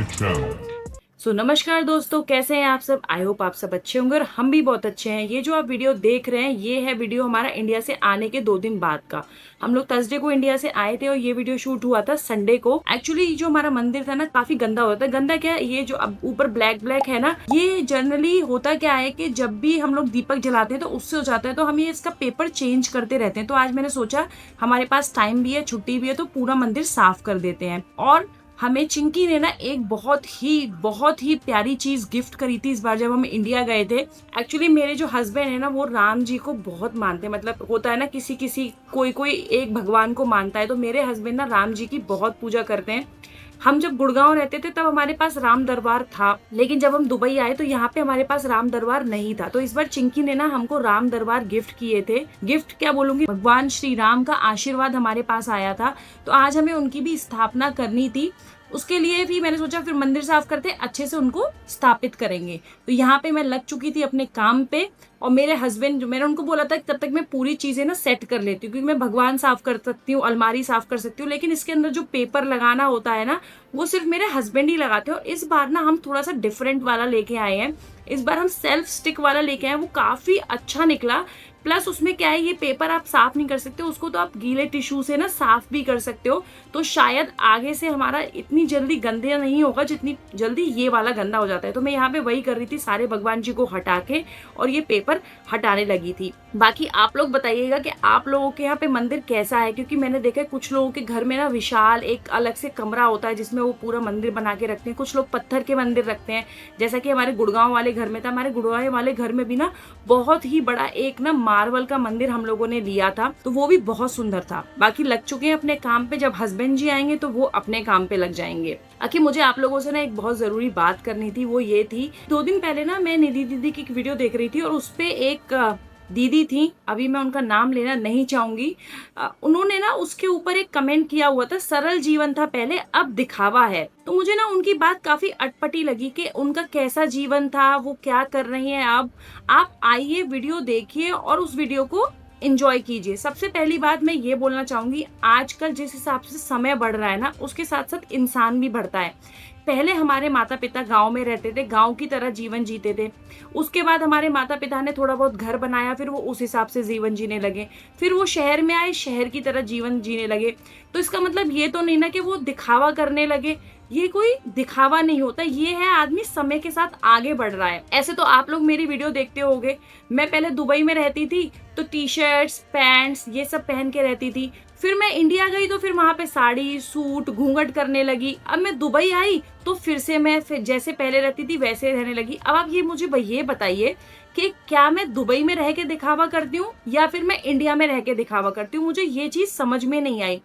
my channel. नमस्कार दोस्तों, कैसे हैं आप सब। आई होप आप सब अच्छे होंगे और हम भी बहुत अच्छे हैं। ये जो आप वीडियो देख रहे हैं ये है वीडियो हमारा इंडिया से आने के 2 दिन बाद का। हम लोग थर्सडे को इंडिया से आए थे और ये वीडियो शूट हुआ था संडे को। एक्चुअली जो हमारा मंदिर था ना, काफी गंदा होता है। गंदा क्या है, ये जो अब ऊपर ब्लैक ब्लैक है ना, ये जनरली होता क्या है कि जब भी हम लोग दीपक जलाते हैं तो उससे हो जाता है, तो हम ये इसका पेपर चेंज करते रहते हैं। तो आज मैंने सोचा हमारे पास टाइम भी है, छुट्टी भी है, तो पूरा मंदिर साफ कर देते हैं। और हमें चिंकी ने ना एक बहुत ही प्यारी चीज गिफ्ट करी थी इस बार जब हम इंडिया गए थे। एक्चुअली मेरे जो हस्बैंड है ना, वो राम जी को बहुत मानते हैं। मतलब होता है ना, किसी कोई एक भगवान को मानता है, तो मेरे हस्बैंड ना राम जी की बहुत पूजा करते हैं। हम जब गुड़गांव रहते थे तब हमारे पास राम दरबार था, लेकिन जब हम दुबई आए तो यहाँ पे हमारे पास राम दरबार नहीं था। तो इस बार चिंकी ने ना हमको राम दरबार गिफ्ट किए थे। गिफ्ट क्या बोलूंगी, भगवान श्री राम का आशीर्वाद हमारे पास आया था। तो आज हमें उनकी भी स्थापना करनी थी। उसके लिए भी मैंने सोचा फिर मंदिर साफ करते अच्छे से उनको स्थापित करेंगे। तो यहाँ पे मैं लग चुकी थी अपने काम पे, और मेरे हस्बैंड, जो मैंने उनको बोला था तब तक मैं पूरी चीजें ना सेट कर लेती हूँ, क्योंकि मैं भगवान साफ कर सकती हूँ, अलमारी साफ कर सकती हूँ, लेकिन इसके अंदर जो पेपर लगाना होता है ना, वो सिर्फ मेरे हस्बैंड ही लगाते हैं। और इस बार ना हम थोड़ा सा डिफरेंट वाला लेके आए हैं। इस बार हम सेल्फ स्टिक वाला लेके आए हैं, वो काफी अच्छा निकला। प्लस उसमें क्या है, ये पेपर आप साफ नहीं कर सकते, उसको तो आप गीले टिश्यू से ना साफ भी कर सकते हो। तो शायद आगे से हमारा इतनी जल्दी गंदा नहीं होगा जितनी जल्दी ये वाला गंदा हो जाता है। तो मैं यहाँ पे वही कर रही थी, सारे भगवान जी को हटा के और ये पेपर हटाने लगी थी। बाकी आप लोग बताइएगा कि आप लोगों के यहाँ पे मंदिर कैसा है, क्योंकि मैंने देखा है कुछ लोगों के घर में ना विशाल एक अलग से कमरा होता है जिसमें वो पूरा मंदिर बना के रखते हैं। कुछ लोग पत्थर के मंदिर रखते हैं, जैसा कि हमारे गुड़गांव वाले घर में था। हमारे गुड़गांव वाले घर में भी ना बहुत ही बड़ा एक ना मार्बल का मंदिर हम लोगों ने लिया था, तो वो भी बहुत सुंदर था। बाकी लग चुके हैं अपने काम पे, जब हस्बैंड जी आएंगे तो वो अपने काम पे लग जाएंगे। आखिर मुझे आप लोगों से ना एक बहुत जरूरी बात करनी थी, वो ये थी, 2 दिन पहले ना मैं निधि दीदी की एक वीडियो देख रही थी और उसपे एक दीदी थी, अभी मैं उनका नाम लेना नहीं चाहूंगी, उन्होंने ना उसके ऊपर एक कमेंट किया हुआ था, सरल जीवन था पहले अब दिखावा है। तो मुझे ना उनकी बात काफी अटपटी लगी कि उनका कैसा जीवन था, वो क्या कर रही हैं अब। आप आइए वीडियो देखिए और उस वीडियो को एंजॉय कीजिए। सबसे पहली बात मैं ये बोलना चाहूंगी, आजकल जिस हिसाब से समय बढ़ रहा है ना, उसके साथ साथ इंसान भी बढ़ता है। पहले हमारे माता पिता गांव में रहते थे, गांव की तरह जीवन जीते थे। उसके बाद हमारे माता पिता ने थोड़ा बहुत घर बनाया, फिर वो उस हिसाब से जीवन जीने लगे। फिर वो शहर में आए, शहर की तरह जीवन जीने लगे। तो इसका मतलब ये तो नहीं ना कि वो दिखावा करने लगे। ये कोई दिखावा नहीं होता, ये है आदमी समय के साथ आगे बढ़ रहा है। ऐसे तो आप लोग मेरी वीडियो देखते होंगे, मैं पहले दुबई में रहती थी तो टी शर्ट्स पैंट्स ये सब पहन के रहती थी। फिर मैं इंडिया गई तो फिर वहां पे साड़ी सूट घूंघट करने लगी। अब मैं दुबई आई तो फिर से मैं फिर जैसे पहले रहती थी वैसे रहने लगी। अब आप ये मुझे ये बताइए कि क्या मैं दुबई में रह के दिखावा करती हूँ या फिर मैं इंडिया में रह के दिखावा करती हूँ। मुझे ये चीज समझ में नहीं आई।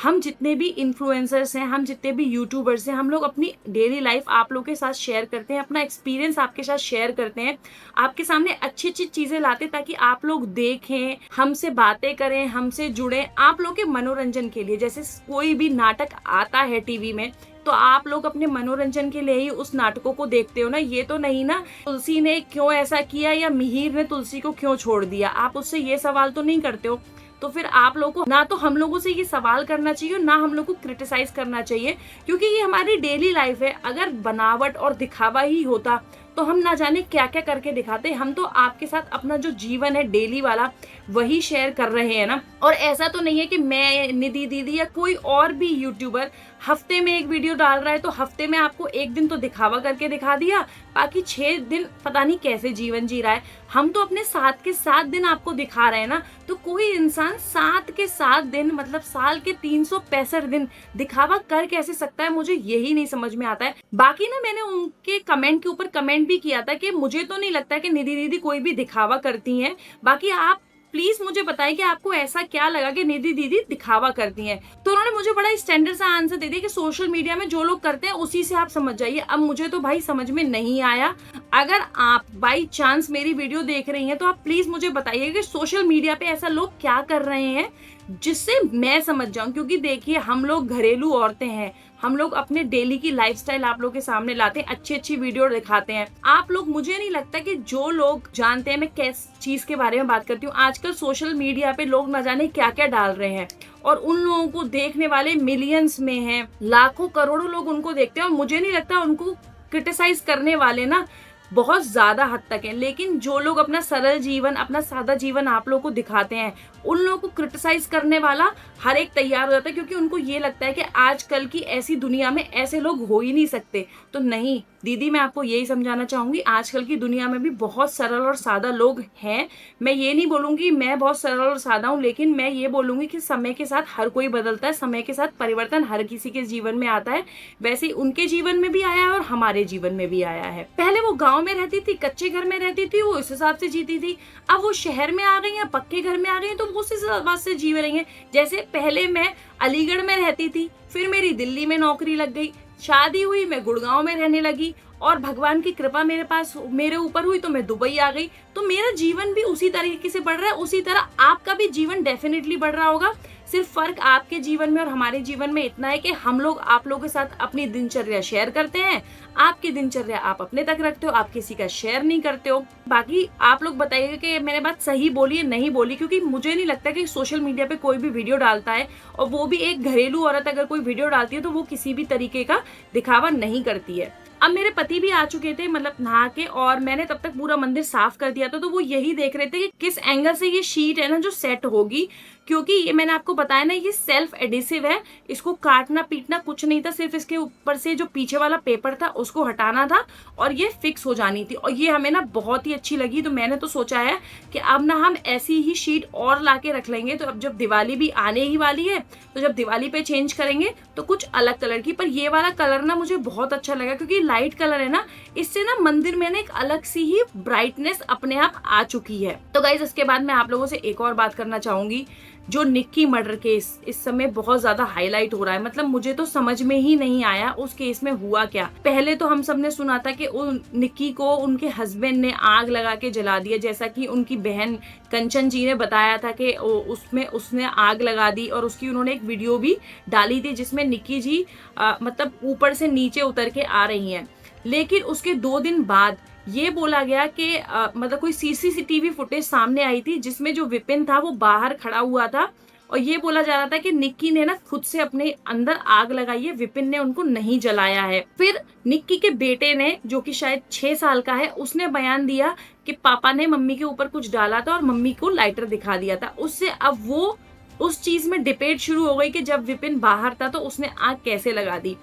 हम जितने भी इन्फ्लुएंसर्स हैं, हम जितने भी यूट्यूबर्स हैं, हम लोग अपनी डेली लाइफ आप लोग के साथ शेयर करते हैं, अपना एक्सपीरियंस आपके साथ शेयर करते हैं, आपके सामने अच्छी अच्छी चीजें लाते हैं ताकि आप लोग देखें, हमसे बातें करें, हमसे जुड़े, आप लोग के मनोरंजन के लिए। जैसे कोई भी नाटक आता है टीवी में तो आप लोग अपने मनोरंजन के लिए ही उस नाटकों को देखते हो ना। ये तो नहीं ना तुलसी ने क्यों ऐसा किया या मिहिर ने तुलसी को क्यों छोड़ दिया, आप उससे ये सवाल तो नहीं करते हो। तो फिर आप लोगों को ना तो हम लोगों से ये सवाल करना चाहिए ना हम लोग को क्रिटिसाइज करना चाहिए, क्योंकि ये हमारी डेली लाइफ है। अगर बनावट और दिखावा ही होता तो हम ना जाने क्या क्या करके दिखाते। हम तो आपके साथ अपना जो जीवन है डेली वाला वही शेयर कर रहे हैं ना। और ऐसा तो नहीं है कि मैं, निधि दीदी या कोई और भी यूट्यूबर हफ्ते में एक वीडियो डाल रहा है तो हफ्ते में आपको एक दिन तो दिखावा करके दिखा दिया, बाकी 6 दिन पता नहीं कैसे जीवन जी रहा है। हम तो अपने 7 के 7 दिन आपको दिखा रहे हैं ना। तो कोई इंसान 7 के 7 दिन मतलब साल के 365 दिन दिखावा कर कैसे सकता है, मुझे यही नहीं समझ में आता है। बाकी ना मैंने उनके कमेंट के ऊपर कमेंट भी किया था कि मुझे तो नहीं लगता कि निधि दीदी कोई भी दिखावा करती हैं। बाकी आप प्लीज मुझे बताइए कि आपको ऐसा क्या लगा कि निधि दीदी दिखावा करती हैं। तो उन्होंने मुझे बड़ा स्टैंडर्ड सा आंसर दे दिया कि सोशल मीडिया में जो लोग करते हैं उसी से आप समझ जाइए। अब मुझे तो भाई समझ में नहीं आया। अगर आप बाई चांस मेरी वीडियो देख रही हैं तो आप प्लीज मुझे बताइए कि सोशल मीडिया पे ऐसा लोग क्या कर रहे हैं जिससे मैं समझ जाऊं। क्योंकि देखिए हम लोग घरेलू औरतें हैं, हम लोग अपने डेली की लाइफस्टाइल आप लोग के सामने लाते हैं, अच्छी अच्छी वीडियो दिखाते हैं। आप लोग, मुझे नहीं लगता कि जो लोग जानते हैं मैं किस चीज के बारे में बात करती हूँ, आजकल सोशल मीडिया पे लोग न जाने क्या क्या डाल रहे हैं और उन लोगों को देखने वाले मिलियंस में हैं, लाखों करोड़ों लोग उनको देखते हैं और मुझे नहीं लगता उनको क्रिटिसाइज करने वाले ना बहुत ज्यादा हद तक है। लेकिन जो लोग अपना सरल जीवन, अपना सादा जीवन आप लोगों को दिखाते हैं, उन लोगों को क्रिटिसाइज करने वाला हर एक तैयार हो जाता है, क्योंकि उनको ये लगता है कि आजकल की ऐसी दुनिया में ऐसे लोग हो ही नहीं सकते। तो नहीं दीदी, मैं आपको यही समझाना चाहूंगी, आजकल की दुनिया में भी बहुत सरल और सादा लोग हैं। मैं ये नहीं बोलूंगी मैं बहुत सरल और सादा हूँ, लेकिन मैं ये बोलूंगी कि समय के साथ हर कोई बदलता है, समय के साथ परिवर्तन हर किसी के जीवन में आता है। वैसे ही उनके जीवन में भी आया है और हमारे जीवन में भी आया है। पहले वो गाँव में रहती थी, कच्चे घर में रहती थी, वो इस हिसाब से जीती थी। अब वो शहर में आ गई है, पक्के घर में आ गई है, तो वो उस हिसाब से जी रही है। जैसे पहले मैं अलीगढ़ में रहती थी, फिर मेरी दिल्ली में नौकरी लग गई, शादी हुई, मैं गुड़गांव में रहने लगी और भगवान की कृपा मेरे ऊपर हुई तो मैं दुबई आ गई। तो मेरा जीवन भी उसी तरीके से बढ़ रहा है, उसी तरह आपका भी जीवन डेफिनेटली बढ़ रहा होगा। सिर्फ फर्क आपके जीवन में और हमारे जीवन में इतना है कि हम लोग आप लोगों के साथ अपनी दिनचर्या शेयर करते हैं, आपकी दिनचर्या आप अपने तक रखते हो, आप किसी का शेयर नहीं करते हो। बाकी आप लोग बताइएगा कि मैंने बात सही बोली है नहीं बोली, क्योंकि मुझे नहीं लगता कि सोशल मीडिया पे कोई भी वीडियो डालता है और वो भी एक घरेलू औरत अगर कोई वीडियो डालती है तो वो किसी भी तरीके का दिखावा नहीं करती है। अब मेरे पति भी आ चुके थे, मतलब नहा के, और मैंने तब तक पूरा मंदिर साफ कर दिया था, तो वो यही देख रहे थे कि किस एंगल से ये शीट है ना जो सेट होगी, क्योंकि ये मैंने आपको बताया ना ये सेल्फ एडिसिव है, इसको काटना पीटना कुछ नहीं था, सिर्फ इसके ऊपर से जो पीछे वाला पेपर था उसको हटाना था और ये फिक्स हो जानी थी। और ये हमें ना बहुत ही अच्छी लगी, तो मैंने तो सोचा है कि अब ना हम ऐसी ही शीट और ला के रख लेंगे। तो अब जब दिवाली भी आने ही वाली है तो जब दिवाली पे चेंज करेंगे तो कुछ अलग कलर की, पर ये वाला कलर ना मुझे बहुत अच्छा लगा क्योंकि लाइट कलर है ना, इससे ना मंदिर में ना एक अलग सी ही ब्राइटनेस अपने आप आ चुकी है। तो गाइज इसके बाद मैं आप लोगों से एक और बात करना चाहूंगी, जो निक्की मर्डर केस इस समय बहुत ज्यादा हाईलाइट हो रहा है। मतलब मुझे तो समझ में ही नहीं आया उस केस में हुआ क्या। पहले तो हम सबने सुना था कि निक्की को उनके हस्बैंड ने आग लगा के जला दिया, जैसा कि उनकी बहन कंचन जी ने बताया था कि उसमें उसने आग लगा दी, और उसकी उन्होंने एक वीडियो भी डाली थी जिसमें निक्की जी मतलब ऊपर से नीचे उतर के आ रही हैं। लेकिन उसके 2 दिन बाद ये बोला गया कि मतलब कोई सीसीटीवी फुटेज सामने आई थी जिसमें जो विपिन था वो बाहर खड़ा हुआ था और ये बोला जा रहा था कि निक्की ने ना खुद से अपने अंदर आग लगाई है, विपिन ने उनको नहीं जलाया है। फिर निक्की के बेटे ने, जो कि शायद 6 साल का है, उसने बयान दिया कि पापा ने मम्मी के ऊपर कुछ डाला था और मम्मी को लाइटर दिखा दिया था। उससे अब वो उस चीज में डिबेट शुरू हो गई कि जब विपिन बाहर था तो उसने आग कैसे लगा दी।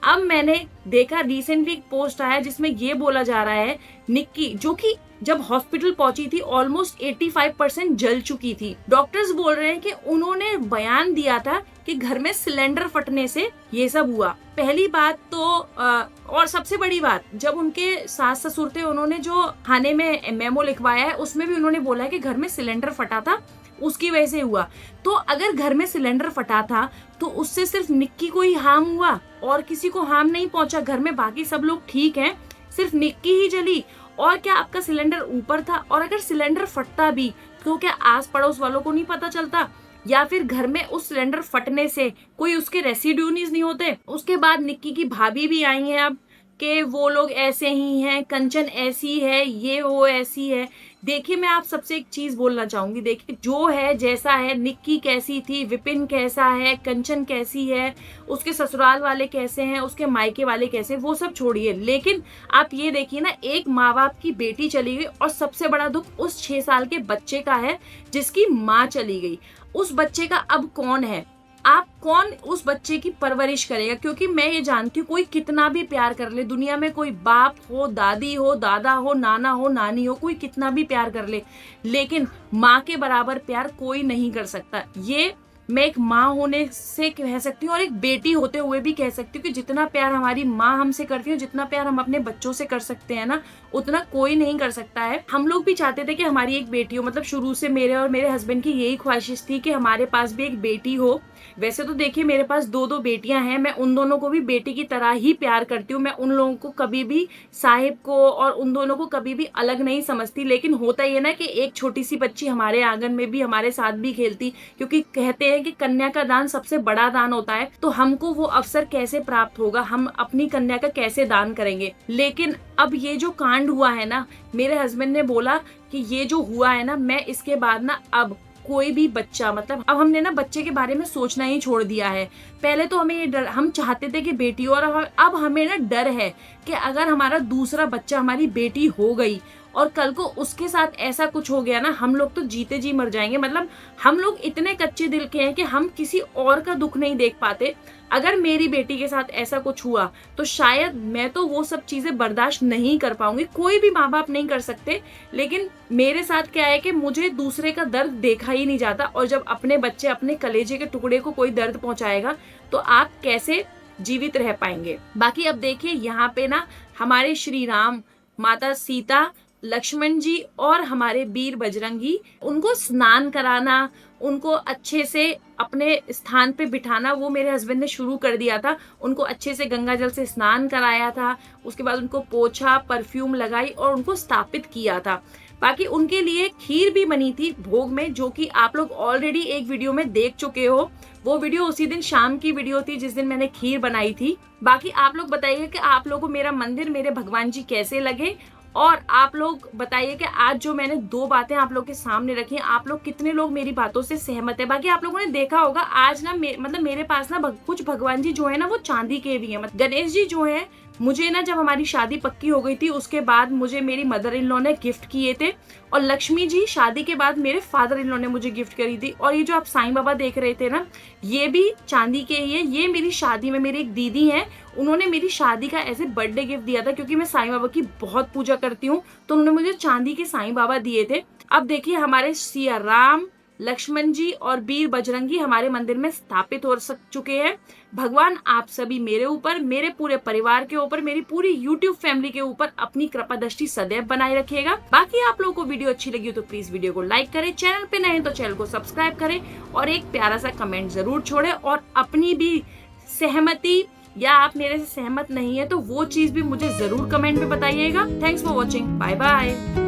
अब मैंने देखा रिसेंटली एक पोस्ट आया जिसमें ये बोला जा रहा है निक्की, जो कि जब हॉस्पिटल पहुंची थी ऑलमोस्ट 85% जल चुकी थी। डॉक्टर्स बोल रहे हैं कि उन्होंने बयान दिया था कि घर में सिलेंडर फटने से ये सब हुआ। पहली बात तो और सबसे बड़ी बात, जब उनके सास ससुर थे उन्होंने जो थाने में मेमो लिखवाया है उसमें भी उन्होंने बोला है कि घर में सिलेंडर फटा था, उसकी वजह से हुआ। तो अगर घर में सिलेंडर फटा था तो उससे सिर्फ निक्की को ही हार्म हुआ और किसी को हार्म नहीं पहुंचा। घर में बाकी सब लोग ठीक हैं, सिर्फ निक्की ही जली। और क्या आपका सिलेंडर ऊपर था? और अगर सिलेंडर फटता भी तो क्या आस पड़ोस वालों को नहीं पता चलता? या फिर घर में उस सिलेंडर फटने से कोई उसके रेसिड्यूज नहीं होते? उसके बाद निक्की की भाभी भी आई हैं अब कि वो लोग ऐसे ही हैं, कंचन ऐसी है, ये वो ऐसी है। देखिए मैं आप सबसे एक चीज बोलना चाहूंगी, देखिए जो है जैसा है, निक्की कैसी थी, विपिन कैसा है, कंचन कैसी है, उसके ससुराल वाले कैसे हैं, उसके मायके वाले कैसे, वो सब छोड़िए। लेकिन आप ये देखिए ना, एक माँ बाप की बेटी चली गई और सबसे बड़ा दुख उस 6 साल के बच्चे का है जिसकी माँ चली गई। उस बच्चे का अब कौन है? आप कौन उस बच्चे की परवरिश करेगा? क्योंकि मैं ये जानती हूँ कोई कितना भी प्यार कर ले, दुनिया में कोई बाप हो, दादी हो, दादा हो, नाना हो, नानी हो, कोई कितना भी प्यार कर ले, लेकिन माँ के बराबर प्यार कोई नहीं कर सकता। ये मैं एक माँ होने से कह सकती हूँ और एक बेटी होते हुए भी कह सकती हूँ कि जितना प्यार हमारी माँ हमसे करती है, जितना प्यार हम अपने बच्चों से कर सकते हैं ना, उतना कोई नहीं कर सकता है। हम लोग भी चाहते थे कि हमारी एक बेटी हो, मतलब शुरू से मेरे और मेरे हस्बैंड की यही ख्वाहिश थी कि हमारे पास भी एक बेटी हो। वैसे तो देखिए मेरे पास दो बेटियां हैं, मैं उन दोनों को भी बेटी की तरह ही प्यार करती हूँ। मैं उन लोगों को कभी भी, साहिब को और उन दोनों को कभी भी अलग नहीं समझती। लेकिन होता ये ना कि एक छोटी सी बच्ची हमारे आंगन में भी हमारे साथ भी खेलती, क्योंकि कहते हैं कि कन्या का दान सबसे बड़ा दान होता है। तो हमको वो अवसर कैसे प्राप्त होगा, हम अपनी कन्या का कैसे दान करेंगे। लेकिन अब ये जो कांड हुआ है ना, मेरे हस्बैंड ने बोला कि ये जो हुआ है ना, मैं इसके बाद ना अब कोई भी बच्चा, मतलब अब हमने ना बच्चे के बारे में सोचना ही छोड़ दिया है। पहले तो हमें ये डर, हम चाहते थे कि बेटी हो, और अब हमें ना डर है कि अगर हमारा दूसरा बच्चा हमारी बेटी हो गई और कल को उसके साथ ऐसा कुछ हो गया ना, हम लोग तो जीते जी मर जाएंगे। मतलब हम लोग इतने कच्चे दिल के हैं कि हम किसी और का दुख नहीं देख पाते। अगर मेरी बेटी के साथ ऐसा कुछ हुआ तो शायद मैं तो वो सब चीजें बर्दाश्त नहीं कर पाऊंगी। कोई भी माँ बाप नहीं कर सकते, लेकिन मेरे साथ क्या है कि मुझे दूसरे का दर्द देखा ही नहीं जाता। और जब अपने बच्चे, अपने कलेजे के टुकड़े को कोई दर्द पहुंचाएगा तो आप कैसे जीवित रह पाएंगे। बाकी अब देखिए यहाँ पे ना हमारे श्री राम, माता सीता, लक्ष्मण जी और हमारे वीर बजरंगी, उनको स्नान कराना, उनको अच्छे से अपने स्थान पे बिठाना, वो मेरे हस्बैंड ने शुरू कर दिया था। उनको अच्छे से गंगा जल से स्नान कराया था, उसके बाद उनको पोछा, परफ्यूम लगाई और उनको स्थापित किया था। बाकी उनके लिए खीर भी बनी थी भोग में, जो कि आप लोग ऑलरेडी एक वीडियो में देख चुके हो। वो वीडियो उसी दिन शाम की वीडियो थी जिस दिन मैंने खीर बनाई थी। बाकी आप लोग बताइए कि आप लोगों को मेरा मंदिर, मेरे भगवान जी कैसे लगे, और आप लोग बताइए कि आज जो मैंने दो बातें आप लोग के सामने रखी हैं, आप लोग कितने लोग मेरी बातों से सहमत है। बाकी आप लोगों ने देखा होगा आज ना मतलब मेरे पास ना कुछ भगवान जी जो है ना वो चांदी के भी हैं। मतलब गणेश जी जो है, मुझे ना जब हमारी शादी पक्की हो गई थी उसके बाद मुझे मेरी मदर इन लॉ ने गिफ्ट किए थे, और लक्ष्मी जी शादी के बाद मेरे फादर इन लॉ ने मुझे गिफ्ट करी थी। और ये जो आप साईं बाबा देख रहे थे ना, ये भी चांदी के ही है। ये मेरी शादी में मेरी एक दीदी है, उन्होंने मेरी शादी का ऐसे बर्थडे गिफ्ट दिया था, क्योंकि मैं साईं बाबा की बहुत पूजा करती हूँ, तो उन्होंने मुझे चांदी के साईं बाबा दिए थे। अब देखिए हमारे सिया राम, लक्ष्मण जी और वीर बजरंगी हमारे मंदिर में स्थापित हो चुके हैं। भगवान आप सभी मेरे ऊपर, मेरे पूरे परिवार के ऊपर, मेरी पूरी यूट्यूब फैमिली के ऊपर अपनी कृपा दृष्टि सदैव बनाए रखिएगा। बाकी आप लोगों को वीडियो अच्छी लगी तो प्लीज वीडियो को लाइक करें, चैनल पे नए हैं तो चैनल को सब्सक्राइब करें, और एक प्यारा सा कमेंट जरूर छोड़े। और अपनी भी सहमति, या आप मेरे से सहमत नहीं है तो वो चीज भी मुझे जरूर कमेंट में बताइएगा। Thanks for watching, bye bye.